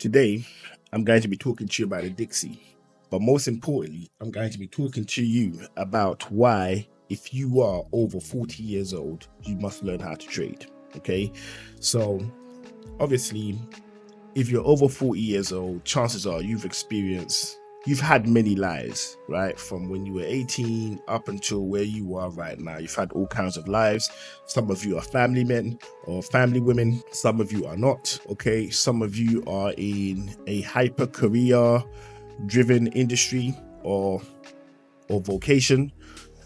Today, I'm going to be talking to you about the Dixie, but most importantly, I'm going to be talking to you about why, if you are over 40 years old, you must learn how to trade. Okay, so obviously, if you're over 40 years old, chances are you've had many lives, right? From when you were 18 up until where you are right now. You've had all kinds of lives. Some of you are family men or family women. Some of you are not, okay? Some of you are in a hyper career driven industry or vocation.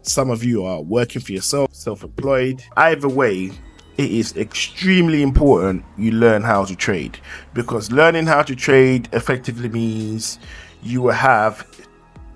Some of you are working for yourself, self-employed. Either way, it is extremely important you learn how to trade, because learning how to trade effectively means you will have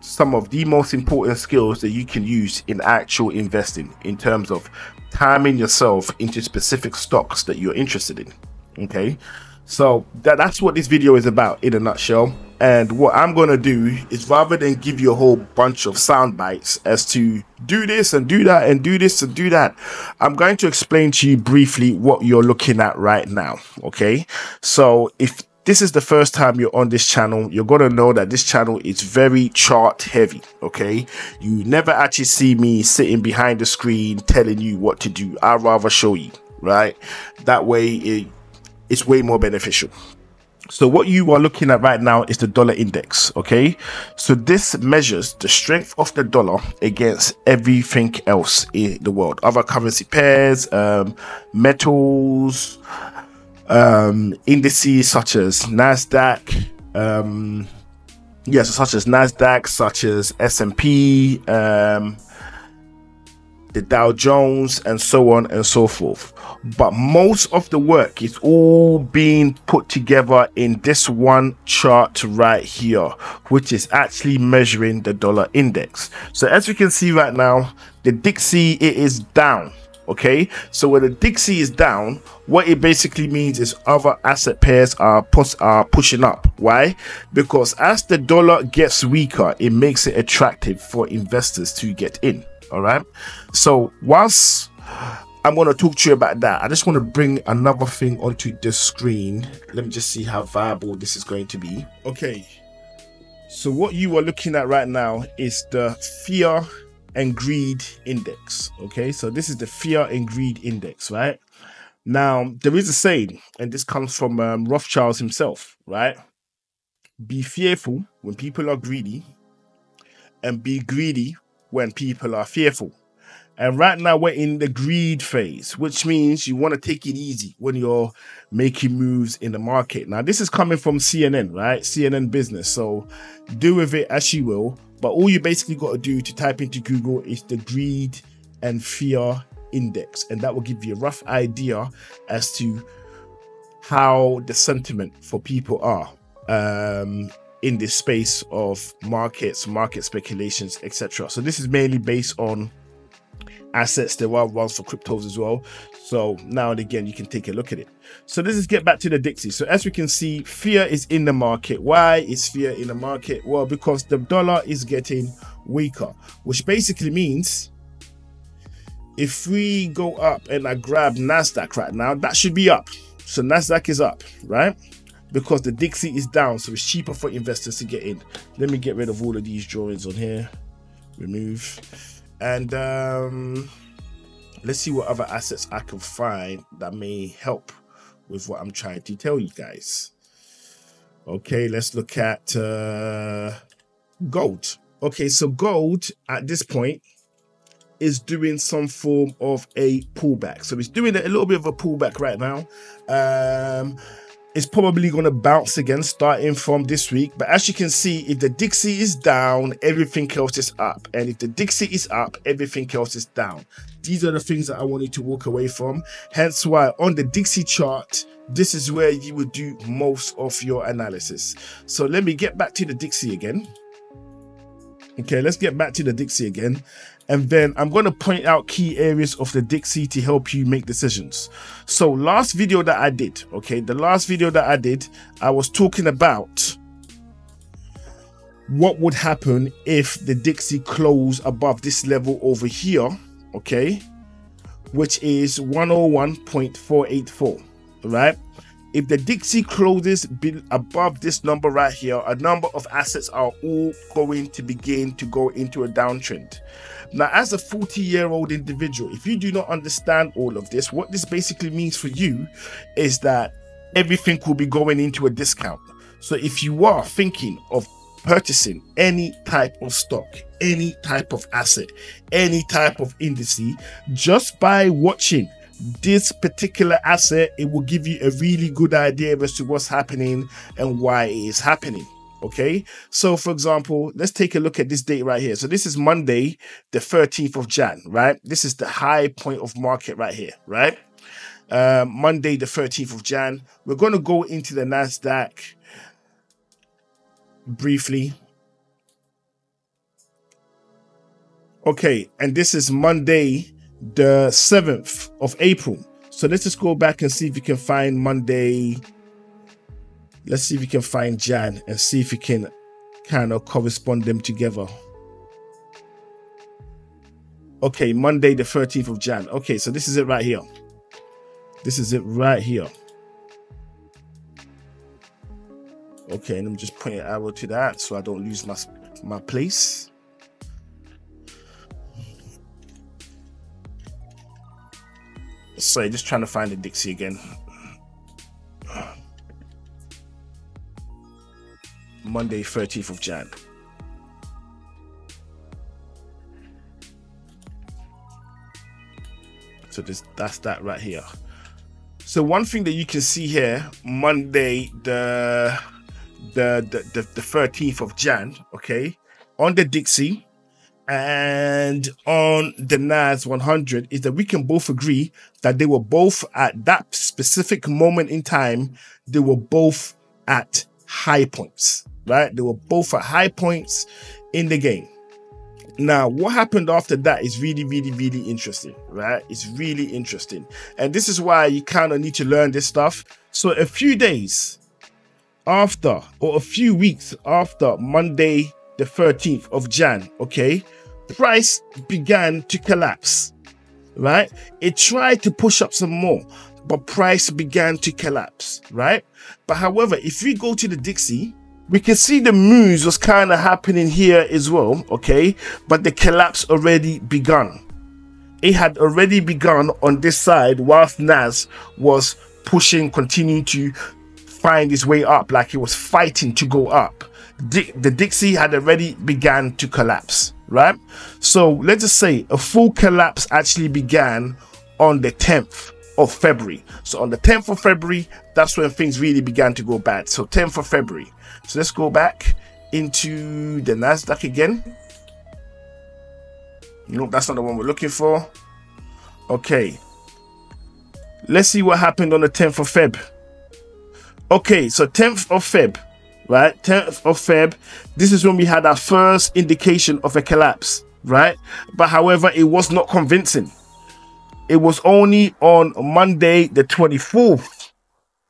some of the most important skills that you can use in actual investing, in terms of timing yourself into specific stocks that you're interested in. Okay, so that's what this video is about in a nutshell. And what I'm going to do is, rather than give you a whole bunch of sound bites as to do this and do that and do this and do that, I'm going to explain to you briefly what you're looking at right now. Okay, so if this is the first time you're on this channel, you're going to know that this channel is very chart heavy. Okay, you never actually see me sitting behind the screen telling you what to do. I'd rather show you, right? That way it's way more beneficial. So what you are looking at right now is the dollar index. Okay, so this measures the strength of the dollar against everything else in the world, other currency pairs, metals, indices such as NASDAQ, such as S&P, the Dow Jones, and so on and so forth. But most of the work is all being put together in this one chart right here, which is actually measuring the dollar index. So as you can see right now, the Dixie, it is down. Okay, so when the Dixie is down, what it basically means is other asset pairs are pushing up. Why? Because as the dollar gets weaker, it makes it attractive for investors to get in. All right, so whilst I'm going to talk to you about that, I just want to bring another thing onto the screen. Let me just see how viable this is going to be. Okay, so what you are looking at right now is the fear and greed index. Okay, so this is the fear and greed index, right? Now there is a saying, and this comes from Rothschild himself, right? Be fearful when people are greedy, and be greedy when people are fearful. And right now we're in the greed phase, which means you want to take it easy when you're making moves in the market. Now this is coming from CNN, right? CNN Business. So do with it as you will. But all you basically got to do to type into Google is the greed and fear index, and that will give you a rough idea as to how the sentiment for people are in this space of markets, market speculations, etc. So this is mainly based on assets. There are ones for cryptos as well. So now and again, you can take a look at it. So let's just get back to the Dixie. So as we can see, fear is in the market. Why is fear in the market? Well, because the dollar is getting weaker, which basically means if we go up and I grab NASDAQ right now, that should be up. So NASDAQ is up, right? Because the Dixie is down, so it's cheaper for investors to get in. Let me get rid of all of these drawings on here. Remove. And let's see what other assets I can find that may help with what I'm trying to tell you guys. Okay, let's look at gold. Okay, so gold at this point is doing some form of a pullback. So it's doing a little bit of a pullback right now. It's probably going to bounce again starting from this week. But as you can see, if the Dixie is down, everything else is up. And if the Dixie is up, everything else is down. These are the things that I wanted to walk away from. Hence why on the Dixie chart, this is where you would do most of your analysis. So let me get back to the Dixie again. Okay, let's get back to the Dixie again. And then I'm going to point out key areas of the Dixie to help you make decisions. So last video that I did, okay, the last video that I did, I was talking about what would happen if the Dixie closed above this level over here, okay, which is 101.484, right? if the Dixie closes above this number right here, a number of assets are all going to begin to go into a downtrend. Now, as a 40-year-old individual, if you do not understand all of this, what this basically means for you is that everything will be going into a discount. So if you are thinking of purchasing any type of stock, any type of asset, any type of indice, just by watching this particular asset, it will give you a really good idea as to what's happening and why it is happening. Okay, so for example, let's take a look at this date right here. So this is Monday, the 13th of Jan, right? This is the high point of market right here, right? Monday, the 13th of Jan. We're going to go into the NASDAQ briefly. Okay, and this is Monday, the 7th of April. So let's just go back and see if we can find Monday. Let's see if we can find Jan and see if we can kind of correspond them together. Okay, Monday, the 13th of Jan. Okay, so this is it right here. This is it right here. Okay, and I'm just pointing an arrow to that so I don't lose my place. Sorry, just trying to find the Dixie again. Monday, 13th of Jan. So that's that right here. So one thing that you can see here, Monday, the 13th of Jan, okay, on the Dixie and on the NAS 100, is that we can both agree that they were both at that specific moment in time, they were both at high points, right? They were both at high points in the game. Now, what happened after that is really, really, really interesting, right? It's really interesting. And this is why you kind of need to learn this stuff. So a few days after, or a few weeks after Monday, the 13th of Jan, okay, price began to collapse, right? It tried to push up some more, but price began to collapse, right? But however, if we go to the Dixie, we can see the moves was kind of happening here as well, okay? But the collapse already begun. It had already begun on this side whilst NAS was pushing, continuing to find its way up, like it was fighting to go up. The Dixie had already began to collapse, right? So let's just say a full collapse actually began on the 10th of February. So on the 10th of February, that's when things really began to go bad. So 10th of February. So let's go back into the NASDAQ again. No, that's not the one we're looking for. Okay. Let's see what happened on the 10th of Feb. Okay, so 10th of Feb, right? 10th of Feb. This is when we had our first indication of a collapse, right? But however, it was not convincing. It was only on Monday, the 24th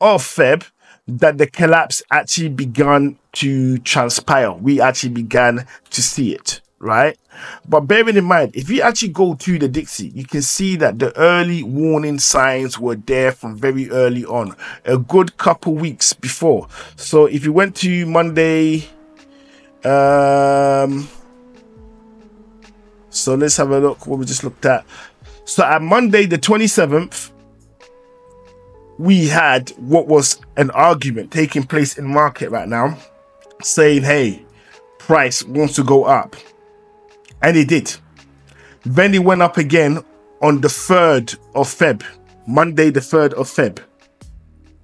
of Feb, that the collapse actually began to transpire. We actually began to see it, right? But bearing in mind, if you actually go to the Dixie, you can see that the early warning signs were there from very early on, a good couple weeks before. So if you went to Monday, so let's have a look what we just looked at. So at Monday the 27th, we had what was an argument taking place in market right now, saying, hey, price wants to go up. And it did. Then it went up again on the 3rd of Feb, Monday the 3rd of Feb,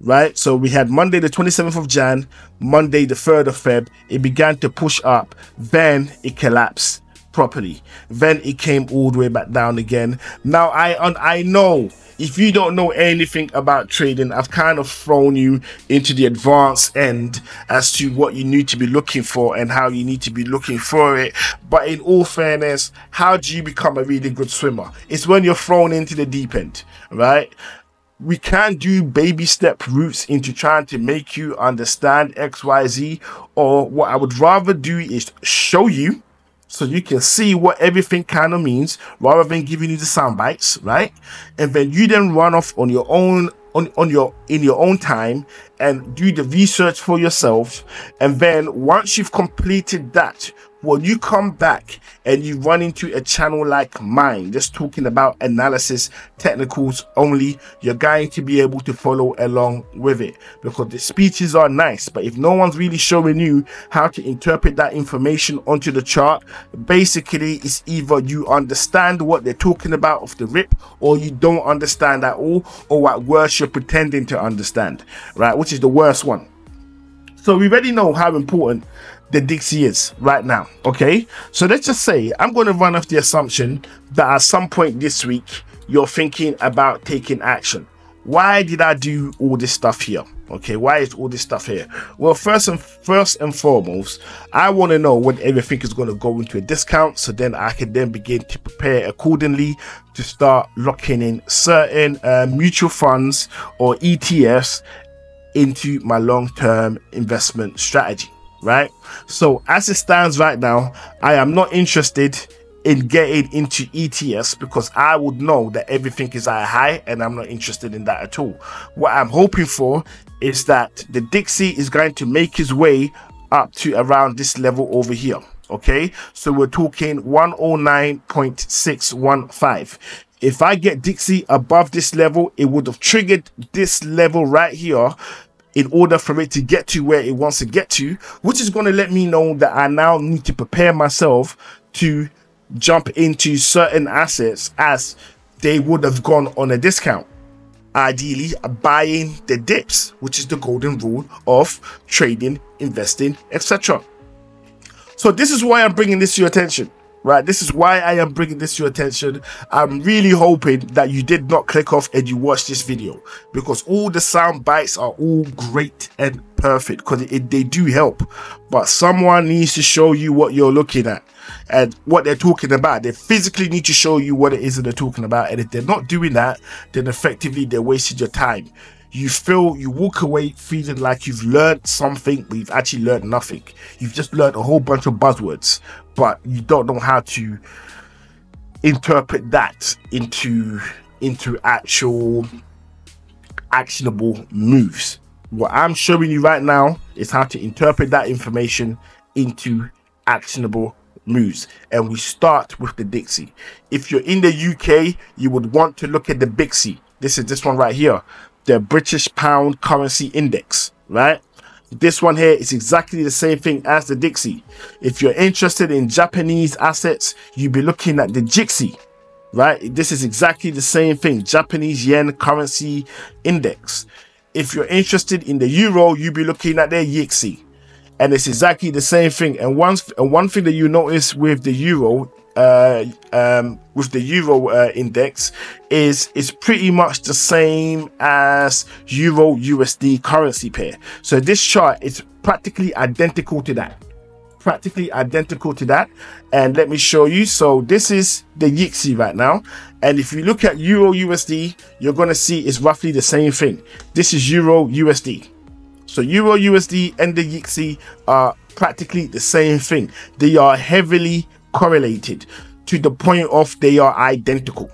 right? So we had Monday the 27th of Jan, Monday the 3rd of Feb. It began to push up, then it collapsed properly. Then it came all the way back down again. Now I know if you don't know anything about trading, I've kind of thrown you into the advanced end as to what you need to be looking for and how you need to be looking for it. But in all fairness, how do you become a really good swimmer? It's when you're thrown into the deep end, right? We can't do baby step routes into trying to make you understand XYZ, or what I would rather do is show you so you can see what everything kind of means rather than giving you the sound bites, right? And then you then run off on your own in your own time and do the research for yourself. And then once you've completed that, when you come back and you run into a channel like mine, just talking about analysis, technicals only, you're going to be able to follow along with it, because the speeches are nice, but if no one's really showing you how to interpret that information onto the chart, basically it's either you understand what they're talking about off the rip, or you don't understand at all, or at worst you're pretending to understand, right? Which is the worst one. So we already know how important the Dixie is right now. Okay, so let's just say I'm going to run off the assumption that at some point this week you're thinking about taking action. Why did I do all this stuff here? Okay, why is all this stuff here? Well, first and foremost, I want to know when everything is going to go into a discount, so then I can then begin to prepare accordingly to start locking in certain mutual funds or ETFs into my long-term investment strategy, right? So as it stands right now, I am not interested in getting into ETFs because I would know that everything is at a high, and I'm not interested in that at all. What I'm hoping for is that the Dixie is going to make his way up to around this level over here. Okay, so we're talking 109.615. If I get Dixie above this level, it would have triggered this level right here in order for it to get to where it wants to get to, which is going to let me know that I now need to prepare myself to jump into certain assets as they would have gone on a discount. Ideally, buying the dips, which is the golden rule of trading, investing, etc. So this is why I'm bringing this to your attention, right? This is why I am bringing this to your attention. I'm really hoping that you did not click off and you watched this video, because all the sound bites are all great and perfect, because they do help, but someone needs to show you what you're looking at and what they're talking about. They physically need to show you what it is that they're talking about, and if they're not doing that, then effectively they're wasting your time. You walk away feeling like you've learned something, but you've actually learned nothing. You've just learned a whole bunch of buzzwords, but you don't know how to interpret that into actual actionable moves. What I'm showing you right now is how to interpret that information into actionable moves, and we start with the Dixie. If you're in the UK, you would want to look at the BIXI. This is this one right here, the British Pound Currency Index, right? This one here is exactly the same thing as the Dixie. If you're interested in Japanese assets, you'll be looking at the JPY, right? This is exactly the same thing, Japanese Yen Currency Index. If you're interested in the Euro, you'll be looking at their YXY, and it's exactly the same thing. And one thing that you notice with the Euro, index is pretty much the same as Euro USD currency pair. So this chart is practically identical to that. And let me show you. So this is the YXY right now, and if you look at Euro USD, you're going to see it's roughly the same thing. This is Euro USD. So Euro USD and the YXY are practically the same thing. They are heavily correlated to the point of they are identical,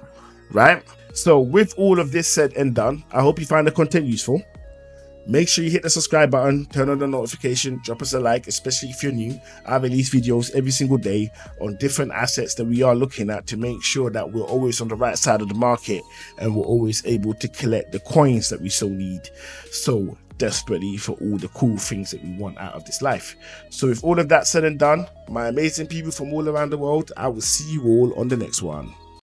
right? So with all of this said and done, I hope you find the content useful. Make sure you hit the subscribe button, turn on the notification, drop us a like, especially if you're new. I release videos every single day on different assets that we are looking at to make sure that we're always on the right side of the market and we're always able to collect the coins that we so need so desperately for all the cool things that we want out of this life. So with all of that said and done, my amazing people from all around the world, I will see you all on the next one.